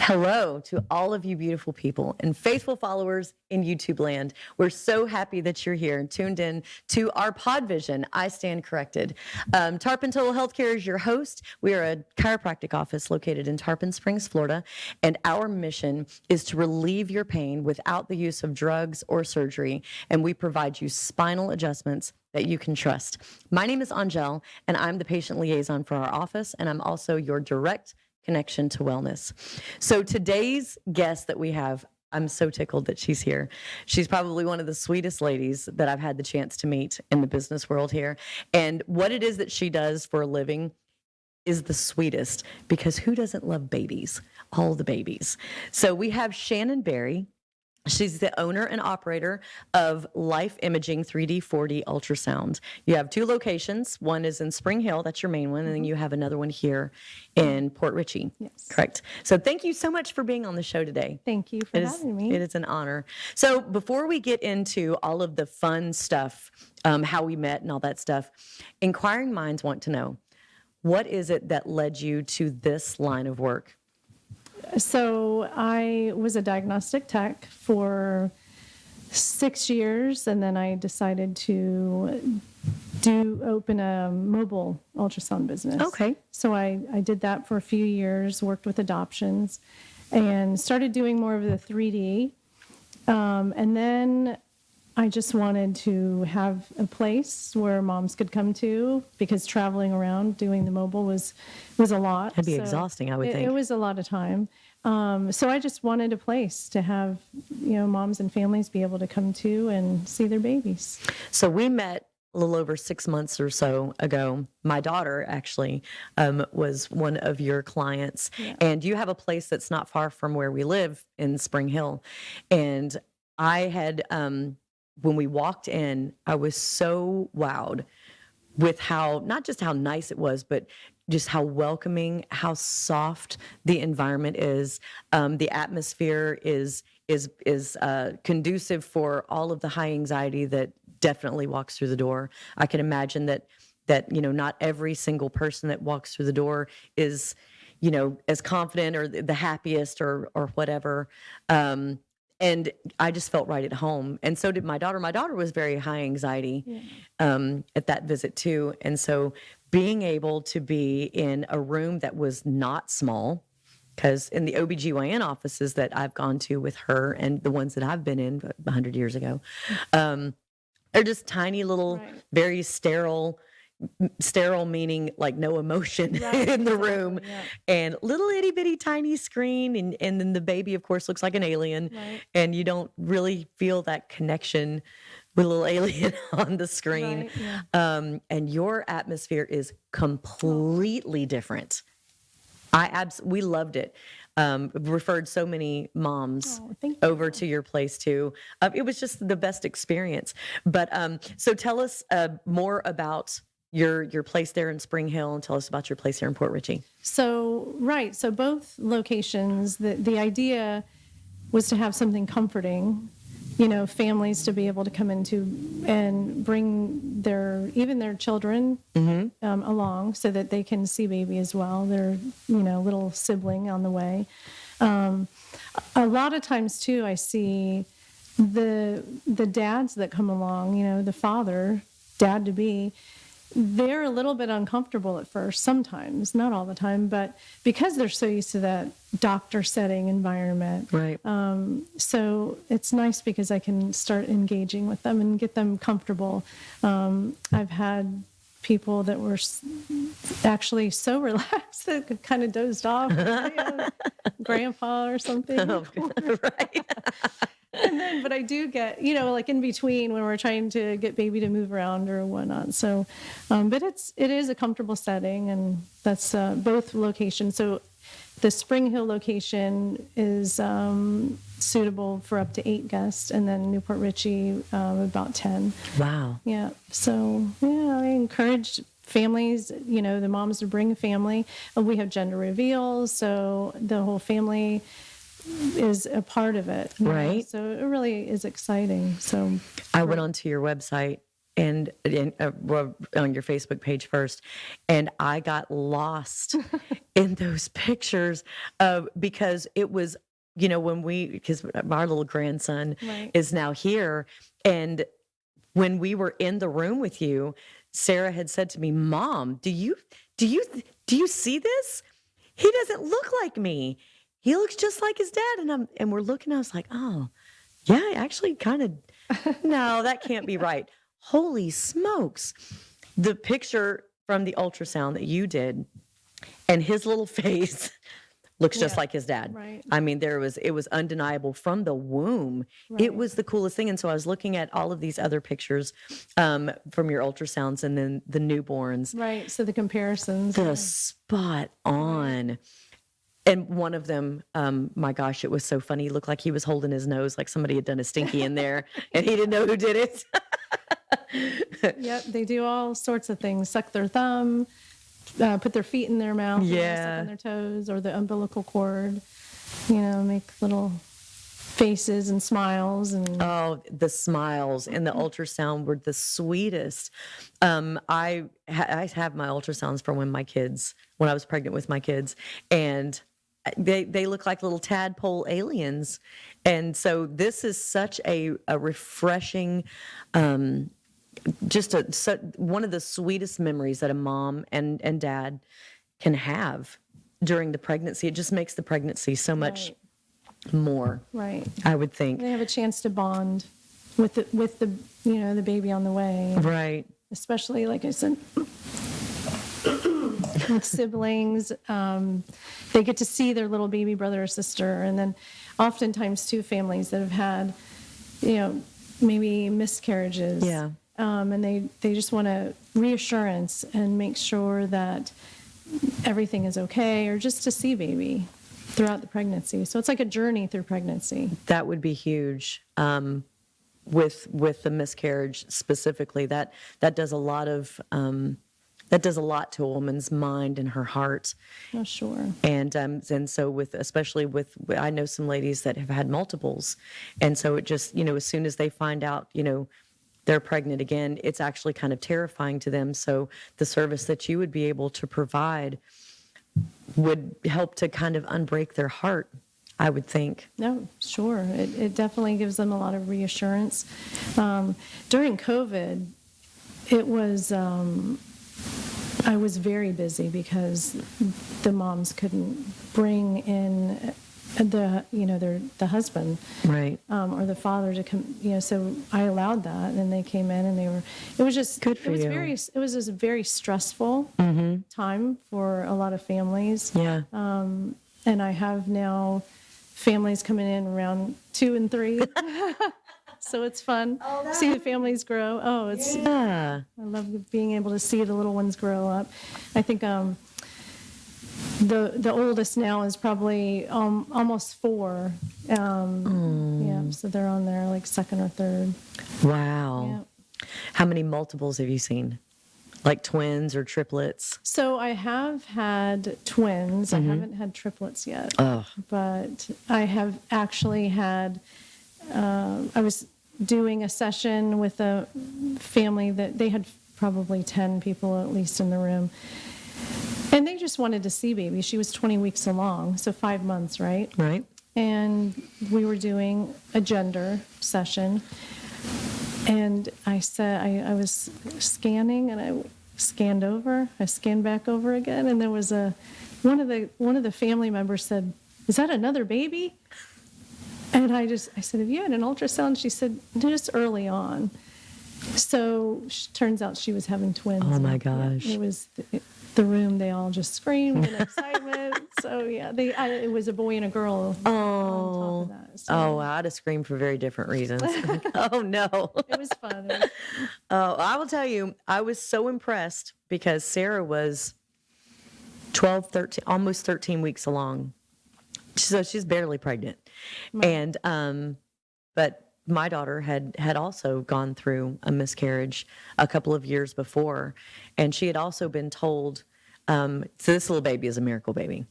Hello to all of you beautiful people and faithful followers in YouTube land. We're so happy that you're here and tuned in to our pod vision, I Stand Corrected. Tarpon Total Healthcare is your host. We are a chiropractic office located in Tarpon Springs, Florida, and our mission is to relieve your pain without the use of drugs or surgery, and we provide you spinal adjustments that you can trust. My name is Angel, and I'm the patient liaison for our office, and I'm also your direct connection to wellness. So today's guest that we have, I'm so tickled that she's here. She's probably one of the sweetest ladies that I've had the chance to meet in the business world here. And what it is that she does for a living is the sweetest, because who doesn't love babies? All the babies. So we have Shannon Berry. She's the owner and operator of Life Imaging 3D 4D Ultrasound. You have two locations. One is in Spring Hill, that's your main one, and then you have another one here in Port Richey. Yes. Correct. So thank you so much for being on the show today. Thank you for having me. It is an honor. So before we get into all of the fun stuff, how we met and all that stuff, inquiring minds want to know, what is it that led you to this line of work? So I was a diagnostic tech for 6 years, and then I decided to open a mobile ultrasound business. Okay. So I did that for a few years, worked with adoptions, and started doing more of the 3D. And then I just wanted to have a place where moms could come to, because traveling around doing the mobile was a lot. That'd be exhausting, I would think. It was a lot of time. So I just wanted a place to have, moms and families be able to come to and see their babies. So we met a little over 6 months or so ago. My daughter actually was one of your clients, and you have a place that's not far from where we live in Spring Hill. And I had, when we walked in, I was so wowed with how, not just how nice it was, but just how welcoming, how soft the environment is. The atmosphere is conducive for all of the high anxiety that definitely walks through the door. I can imagine that not every single person that walks through the door is, as confident or the happiest or whatever. And I just felt right at home. And so did my daughter. My daughter was very high anxiety at that visit too. And so being able to be in a room that was not small, because in the OBGYN offices that I've gone to with her and the ones that I've been in 100 years ago, they're just tiny little, very sterile meaning like no emotion in the room, and little itty bitty tiny screen, and then the baby of course looks like an alien, and you don't really feel that connection with a little alien on the screen. And your atmosphere is completely different. We loved it. Referred so many moms over to your place too. It was just the best experience. But so tell us more about your place there in Spring Hill, and tell us about your place here in Port Richey. So both locations, the idea was to have something comforting, families to be able to come into and bring their children along, so that they can see baby as well, their little sibling on the way. A lot of times too, I see the dads that come along, the father, dad to be, they're a little bit uncomfortable at first, sometimes, not all the time, but because they're so used to that doctor setting environment. Right. So it's nice because I can start engaging with them and get them comfortable. I've had people that were actually so relaxed that kind of dozed off, grandpa or something. Right. But I do get, like in between when we're trying to get baby to move around or whatnot. So, but it is a comfortable setting, and that's both locations. So the Spring Hill location is suitable for up to 8 guests, and then Newport Richey about 10. Wow. Yeah. So I encourage families, the moms to bring a family. We have gender reveals, so the whole family is a part of it. Right. So it really is exciting. So I went onto your website and well, on your Facebook page first, and I got lost in those pictures because it was, because our little grandson Right. is now here, and when we were in the room with you, Sarah had said to me, "Mom, do you see this? He doesn't look like me. He looks just like his dad." And we're looking. I was like, "Oh, yeah, actually, kind of. No, that can't be right." Holy smokes! The picture from the ultrasound that you did, and his little face looks just like his dad. Right. I mean, it was undeniable from the womb. Right. It was the coolest thing. And so I was looking at all of these other pictures from your ultrasounds and then the newborns. Right. So the comparisons. The spot on. And one of them, my gosh, it was so funny. He looked like he was holding his nose like somebody had done a stinky in there and he didn't know who did it. Yep. They do all sorts of things. Suck their thumb. Put their feet in their mouth, suck on their toes, or the umbilical cord, make little faces and smiles. And oh, the smiles and the ultrasound were the sweetest. I have my ultrasounds from when I was pregnant with my kids, and they look like little tadpole aliens. And so this is such a refreshing, one of the sweetest memories that a mom and dad can have during the pregnancy. It just makes the pregnancy so much more. Right. I would think. They have a chance to bond with the the baby on the way. Right. Especially, like I said, with siblings, they get to see their little baby brother or sister, and then oftentimes too families that have had, maybe miscarriages. Yeah. And they just want a reassurance and make sure that everything is okay, or just to see baby throughout the pregnancy. So it's like a journey through pregnancy. That would be huge. With the miscarriage specifically, that does a lot to a woman's mind and her heart. Oh, sure. And so especially with I know some ladies that have had multiples, and so it just as soon as they find out they're pregnant again, it's actually kind of terrifying to them. So the service that you would be able to provide would help to kind of unbreak their heart, I would think. No, sure. It definitely gives them a lot of reassurance. During COVID, it was, I was very busy because the moms couldn't bring in the husband, right, or the father to come, so I allowed that, and they came in, and it was just good for you. It was just a very stressful time for a lot of families. Yeah. And I have now families coming in around 2 and 3. So it's fun. See the families grow. Oh, I love being able to see the little ones grow up. I think the oldest now is probably almost 4. Yeah, so they're on their like second or third. Wow. Yeah. How many multiples have you seen? Like twins or triplets? So I have had twins. I haven't had triplets yet. Oh. But I have actually had, I was doing a session with a family that they had probably 10 people at least in the room. And they just wanted to see baby. She was 20 weeks along, so 5 months, right? Right. And we were doing a gender session. And I said, I was scanning, and I scanned over. I scanned back over again, and there was one of the family members said, "Is that another baby?" And I said, "Have you had an ultrasound?" She said, "Just early on." So turns out she was having twins. Oh my gosh! It was the room. They all just screamed in excitement. So yeah, it was a boy and a girl on top of that. So Oh, I'd have screamed for very different reasons. Oh no. it was fun. It was fun. Oh, I will tell you, I was so impressed because Sarah was 12, 13, almost 13 weeks along. So she's barely pregnant. And, but my daughter had also gone through a miscarriage a couple of years before. And she had also been told, so this little baby is a miracle baby.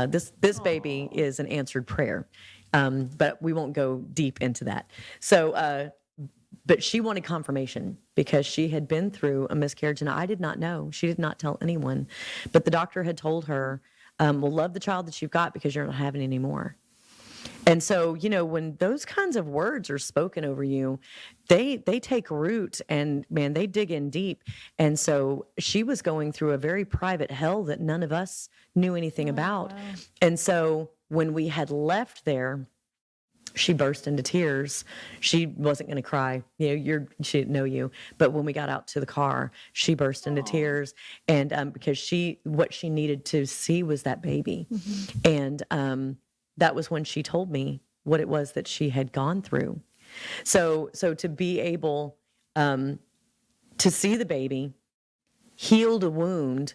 This baby is an answered prayer. But we won't go deep into that. So, but she wanted confirmation because she had been through a miscarriage, and I did not know. She did not tell anyone. But the doctor had told her, well, love the child that you've got because you're not having any more. And so, when those kinds of words are spoken over you, they take root, and man, they dig in deep. And so she was going through a very private hell that none of us knew anything about. Wow. And so when we had left there, she burst into tears. She wasn't going to cry. She didn't know you. But when we got out to the car, she burst into tears. And because what she needed to see was that baby. Mm-hmm. And that was when she told me what it was that she had gone through. So to be able to see the baby, healed a wound,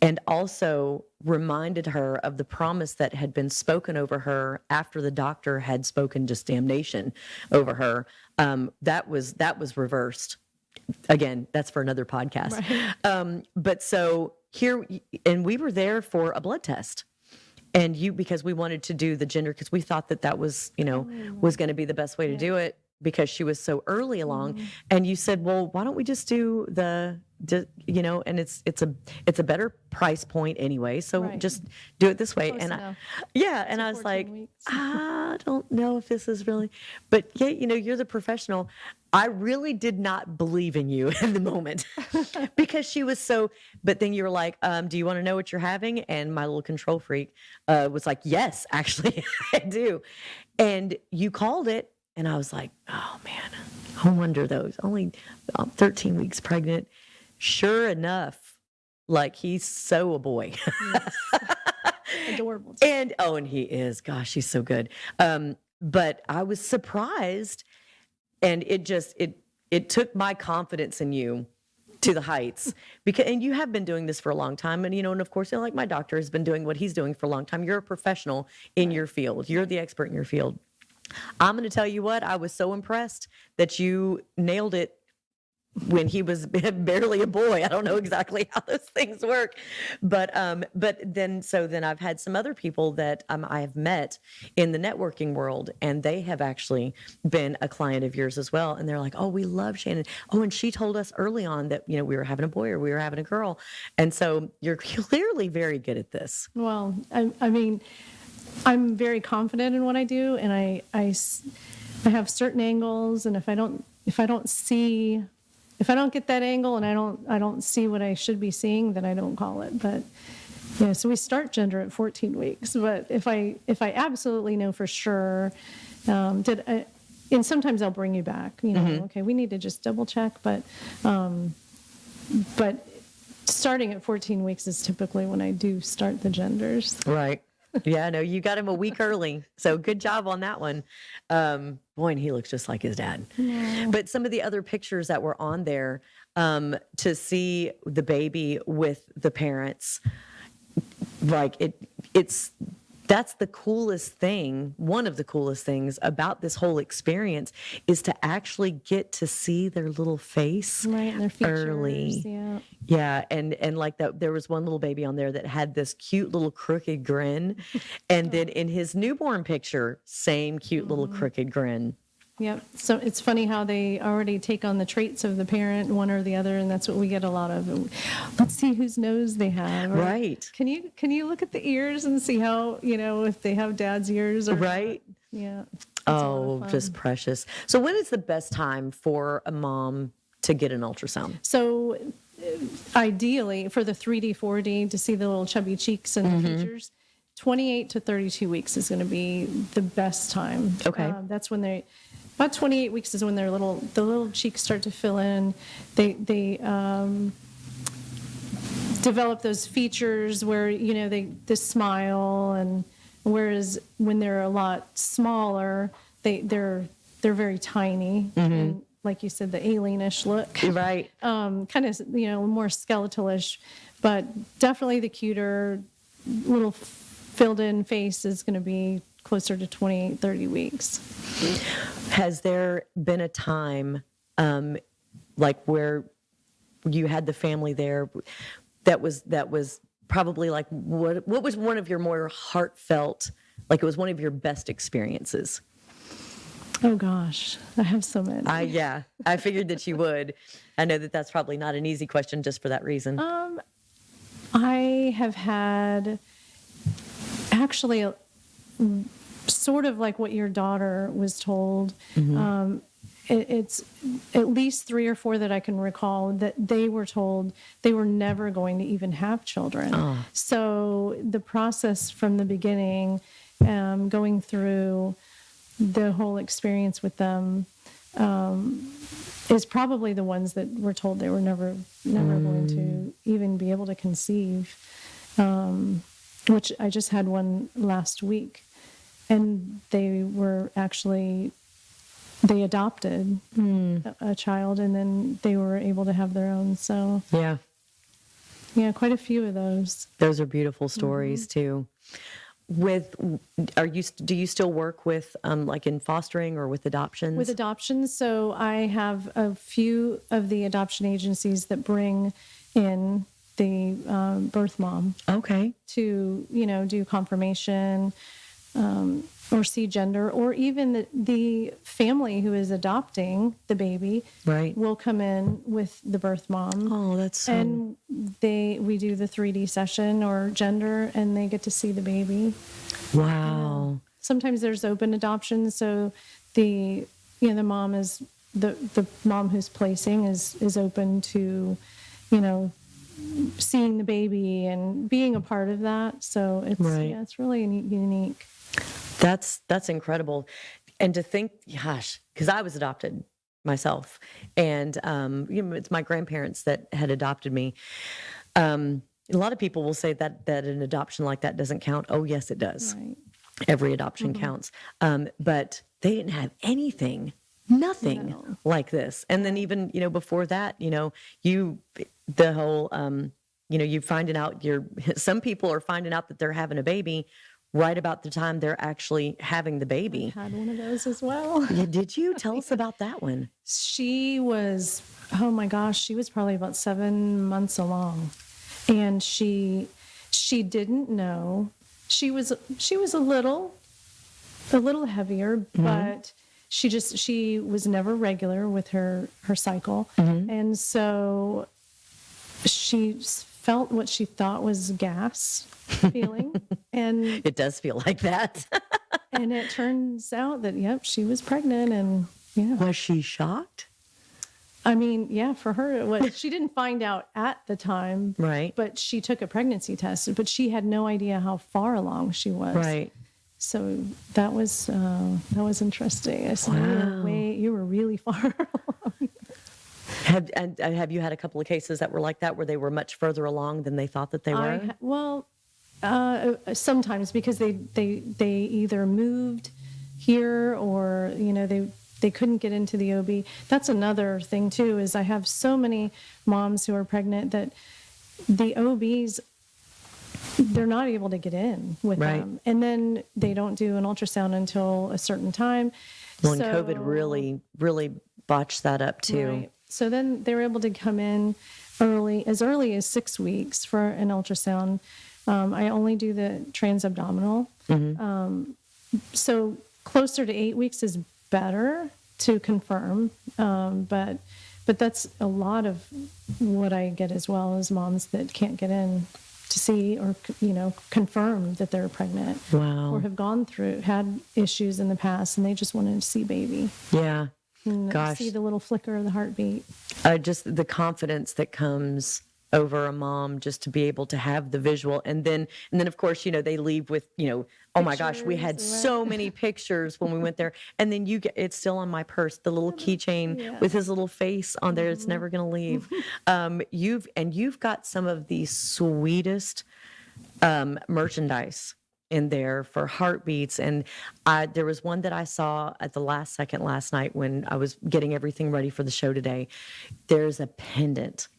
and also reminded her of the promise that had been spoken over her after the doctor had spoken just damnation over her. That was reversed. Again, that's for another podcast. Right. But so here, and we were there for a blood test. And because we wanted to do the gender, because we thought that was, was going to be the best way to do it because she was so early along. Mm-hmm. And you said, well, why don't we just do and it's a better price point anyway. So just do it this way. Close and enough. And I was like, I don't know if this is really, but you're the professional. I really did not believe in you in the moment because she was but then you were like, do you want to know what you're having? And my little control freak was like, yes, actually I do. And you called it. And I was like, oh man, I wonder those only 13 weeks pregnant. Sure enough, like he's so a boy. Yes. Adorable. And he is, gosh, he's so good. But I was surprised, and it took my confidence in you to the heights and you have been doing this for a long time. And, and of course, like my doctor has been doing what he's doing for a long time. You're a professional in your field. You're the expert in your field. I'm going to tell you what, I was so impressed that you nailed it when he was barely a boy. I don't know exactly how those things work, but then I've had some other people that I have met in the networking world, and they have actually been a client of yours as well. And they're like, oh, we love Shannon. Oh, and she told us early on that, we were having a boy or we were having a girl. And so you're clearly very good at this. Well, I mean, I'm very confident in what I do, and I have certain angles, and if I don't get that angle and I don't see what I should be seeing, then I don't call it. But so we start gender at 14 weeks. But if I absolutely know for sure, and sometimes I'll bring you back. Mm-hmm. Okay, we need to just double check. But starting at 14 weeks is typically when I do start the genders. Right. Yeah, no, you got him a week early. So good job on that one. Boy, and he looks just like his dad. Yeah. But some of the other pictures that were on there, to see the baby with the parents, like that's the coolest thing. One of the coolest things about this whole experience is to actually get to see their little face and their features, early. Yeah. And like that, there was one little baby on there that had this cute little crooked grin. And then in his newborn picture, same cute little crooked grin. Yep. So it's funny how they already take on the traits of the parent, one or the other, and that's what we get a lot of. Let's see whose nose they have. Right. Can you look at the ears and see how, if they have dad's ears or right? Not? Yeah. Oh, just precious. So when is the best time for a mom to get an ultrasound? So ideally for the 3D, 4D to see the little chubby cheeks and the features, 28 to 32 weeks is going to be the best time. Okay. That's when about 28 weeks is when the little cheeks start to fill in. develop those features where, they smile, and whereas when they're a lot smaller, they're very tiny, and like you said, the alienish look, Right. kind of, more skeletalish, but definitely the cuter little filled in face is going to be closer to 28, 30 weeks. Has there been a time, like where you had the family there that was probably like, what was one of your more heartfelt, like it was one of your best experiences? Oh gosh, I have so many. I figured that you would. I know that that's probably not an easy question just for that reason. I have had actually sort of like what your daughter was told. It's at least 3 or 4 that I can recall that they were told they were never going to even have children. Oh. So the process from the beginning, going through the whole experience with them, is probably the ones that were told they were never going to even be able to conceive, which I just had one last week, and they adopted a child, and then they were able to have their own. So yeah, quite a few of those. Those are beautiful stories too. Do you still work with like in fostering or with adoptions? With adoptions, so I have a few of the adoption agencies that bring in the birth mom. Okay. To do confirmation, or see gender, or even the family who is adopting the baby, right, will come in with the birth mom. Oh, that's so... And we do the 3D session or gender, and they get to see the baby. Wow. Sometimes there's open adoption, so the mom is the mom who's placing is open to seeing the baby and being a part of that. So it's it's really unique. That's incredible. And to think, gosh, because I was adopted myself, and it's my grandparents that had adopted me. A lot of people will say that an adoption like that doesn't count. Oh, yes, it does. Right. Every adoption counts. But they didn't have nothing like this. And then even, before that, you finding out some people are finding out that they're having a baby right about the time they're actually having the baby. I had one of those as well. Yeah, did you? Tell us about that one. She was, oh my gosh, she was probably about 7 months along. And she didn't know. She was a little heavier, but she was never regular with her cycle. And so she felt what she thought was gas feeling. And it does feel like that. And it turns out that, yep, she was pregnant. And yeah. Was she shocked? I mean, yeah, for her, she didn't find out at the time. Right. But she took a pregnancy test, but she had no idea how far along she was. Right. So that was interesting. I said, wow. You were really far along. Have you had a couple of cases that were like that, where they were much further along than they thought that they were? Sometimes, because they either moved here, or they couldn't get into the OB. That's another thing too, is I have so many moms who are pregnant that the OBs, they're not able to get in with them. And then they don't do an ultrasound until a certain time. Well, and COVID really, really botched that up too. Right. So then they were able to come in as early as 6 weeks for an ultrasound. I only do the transabdominal. So closer to 8 weeks is better to confirm. But that's a lot of what I get as well, as moms that can't get in to see or, confirm that they're pregnant. Wow. Or have had issues in the past, and they just wanted to see baby. Yeah. And gosh. see the little flicker of the heartbeat. Just the confidence that comes over a mom just to be able to have the visual. And then of course, they leave with, oh my gosh, we had Pictures, so many pictures when we went there. And then it's still on my purse, the little keychain Yeah. with his little face on there. It's never going to leave. You've got some of the sweetest merchandise in there for heartbeats. And there was one that I saw at the last second last night when I was getting everything ready for the show today. There's a pendant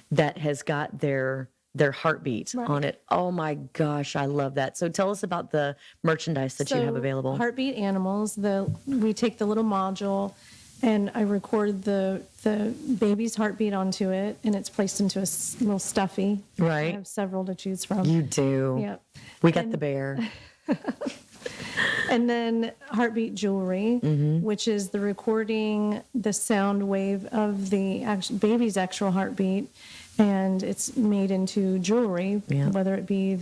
that has got their heartbeat on it. Oh my gosh, I love that. So tell us about the merchandise that you have available. Heartbeat animals, we take the little module and I record the baby's heartbeat onto it, and it's placed into a little stuffy. Right. I have several to choose from. You do. Yep. We got the bear. And then heartbeat jewelry, which is the recording, the sound wave of the baby's actual heartbeat, and it's made into jewelry, whether it be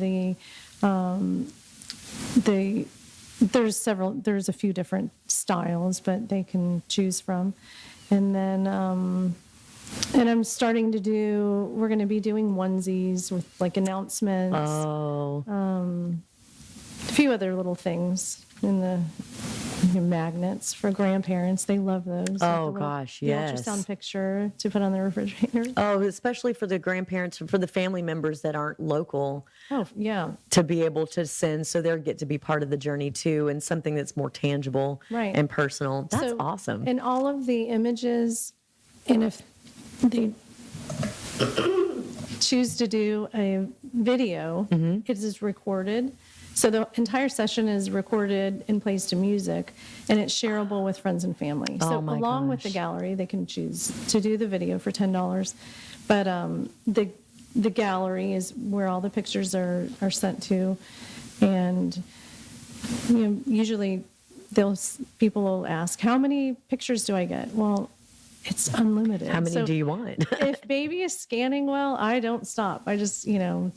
there's a few different styles, but they can choose from. And then, and I'm starting to we're going to be doing onesies with like announcements. Oh. A few other little things in the magnets for grandparents. They love those. Oh, gosh, yes. The ultrasound picture to put on the refrigerator. Oh, especially for the grandparents, for the family members that aren't local. Oh, yeah. To be able to send, so they get to be part of the journey too, and something that's more tangible and personal. That's awesome. And all of the images, and if they choose to do a video, it is recorded. So the entire session is recorded and placed to music, and it's shareable with friends and family. So along with the gallery, they can choose to do the video for $10. But the gallery is where all the pictures are sent to, and usually people will ask, how many pictures do I get? Well, it's unlimited. How many do you want? If baby is scanning well, I don't stop. I just,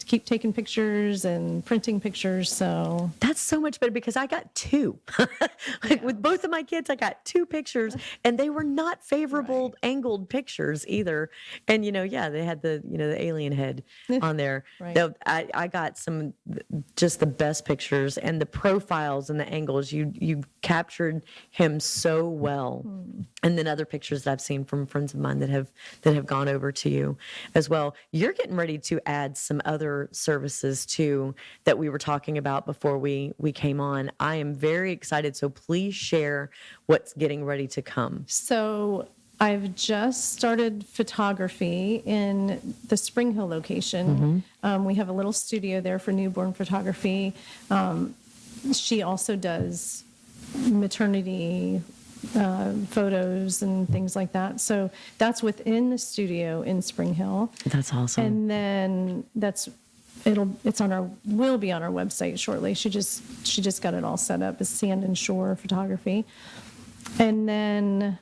keep taking pictures and printing pictures. So that's so much better because I got two. With both of my kids, I got two pictures, and they were not favorable angled pictures either. And they had the the alien head on there. I got just the best pictures, and the profiles and the angles. You captured him so well, and then other pictures that I've seen from friends of mine that have gone over to you as well. You're getting ready to add some other services too that we were talking about before we came on. I am very excited. So please share what's getting ready to come. So I've just started photography in the Spring Hill location. We have a little studio there for newborn photography. She also does maternity photos and things like that. So that's within the studio in Spring Hill. That's awesome. And then will be on our website shortly. She just got it all set up as Sand and Shore Photography. And then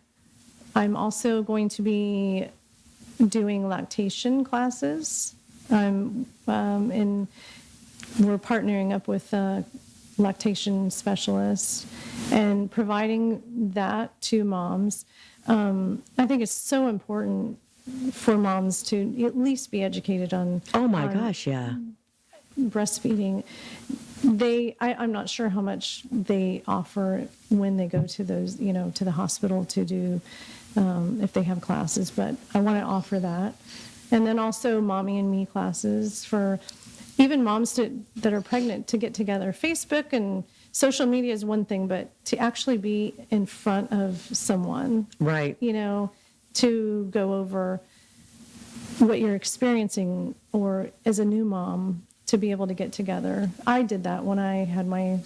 I'm also going to be doing lactation classes. And we're partnering up with lactation specialists and providing that to moms. I think it's so important for moms to at least be educated on breastfeeding. I'm not sure how much they offer when they go to those, to the hospital to do if they have classes, but I want to offer that. And then also Mommy and Me classes for even moms that are pregnant to get together. Facebook and social media is one thing, but to actually be in front of someone, right? To go over what you're experiencing, or as a new mom, to be able to get together. I did that when I had my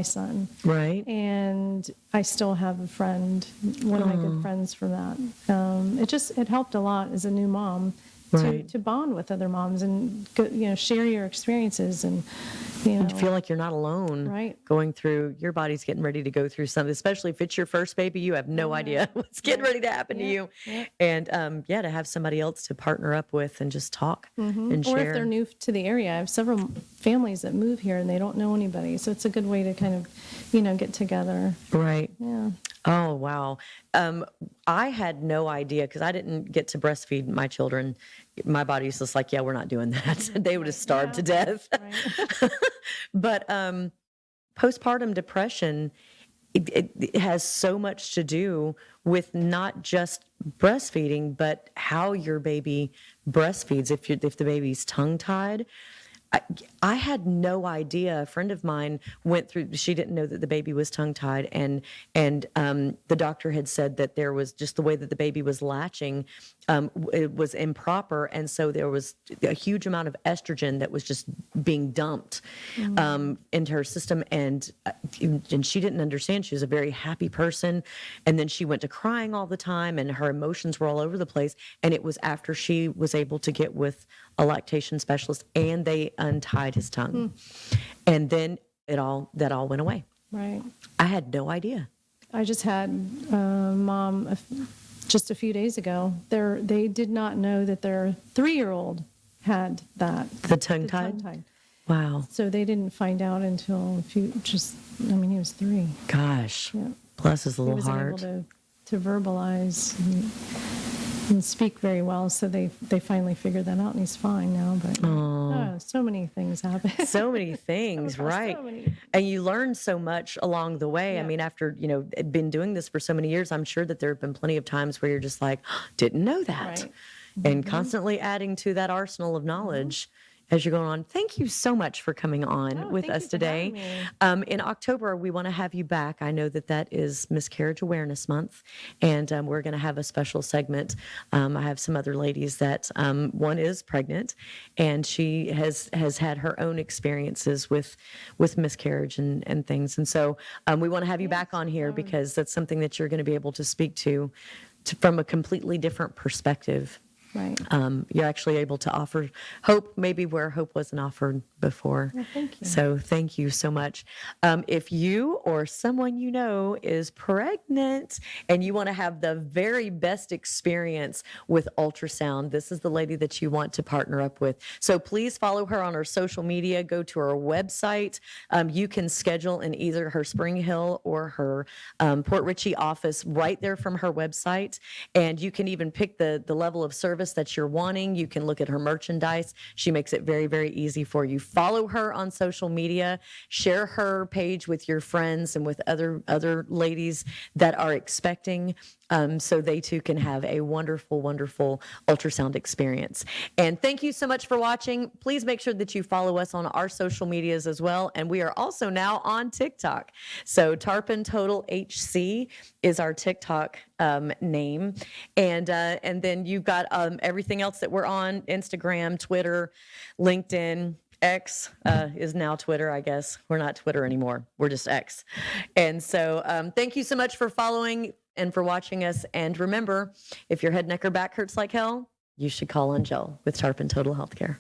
son, right? And I still have a friend, one of my good friends from that. It helped a lot as a new mom. Right. To bond with other moms and share your experiences and feel like you're not alone. Right. Going through, your body's getting ready to go through something, especially if it's your first baby. You have no idea what's getting ready to happen to you. Yeah. And to have somebody else to partner up with and just talk and share. Or if they're new to the area, I have several families that move here and they don't know anybody, so it's a good way to kind of get together. Right. Yeah. Oh, wow. I had no idea because I didn't get to breastfeed my children my body's just like, yeah, we're not doing that. They would have starved to death. Right. But postpartum depression, it has so much to do with not just breastfeeding, but how your baby breastfeeds. If the baby's tongue tied, I had no idea. A friend of mine went through. She didn't know that the baby was tongue tied, and the doctor had said that there was just the way that the baby was latching, it was improper, and so there was a huge amount of estrogen that was just being dumped into her system, and she didn't understand. She was a very happy person, and then she went to crying all the time, and her emotions were all over the place. And it was after she was able to get with a lactation specialist, and they untied his tongue, and then that all went away. Right. I had no idea. I just had mom just a few days ago. They did not know that their 3-year-old had that. The tongue tied? Wow. So they didn't find out until he was 3. Gosh. Yeah. Bless his He little wasn't heart. able to verbalize and speak very well, so they finally figured that out, and he's fine now. But so many things happen. So many things, right? So many. And you learn so much along the way. I Yeah. mean, after, been doing this for so many years, I'm sure that there have been plenty of times where you're just like, didn't know that. Right. And constantly adding to that arsenal of knowledge as you're going on. Thank you so much for coming on with thank us you for today. having me. In October, we want to have you back. I know that is Miscarriage Awareness Month, and we're going to have a special segment. I have some other ladies that one is pregnant, and she has had her own experiences with miscarriage and things. And so we want to have you back on here because that's something that you're going to be able to speak to from a completely different perspective. Right. You're actually able to offer hope, maybe where hope wasn't offered before. Well, thank you. So thank you so much. If you or someone you know is pregnant and you want to have the very best experience with ultrasound, this is the lady that you want to partner up with. So please follow her on her social media. Go to her website. You can schedule in either her Spring Hill or her Port Richey office right there from her website. And you can even pick the level of service that you're wanting. You can look at her merchandise. She makes it very, very easy for you. Follow her on social media. Share her page with your friends and with other ladies that are expecting, so they too can have a wonderful, wonderful ultrasound experience. And thank you so much for watching. Please make sure that you follow us on our social medias as well. And we are also now on TikTok. So Tarpon Total HC is our TikTok name. And then you've got everything else that we're on: Instagram, Twitter, LinkedIn. X is now Twitter, I guess. We're not Twitter anymore. We're just X. And so thank you so much for following and for watching us. And remember, if your head, neck, or back hurts like hell, you should call on Jill with Tarpon Total Healthcare.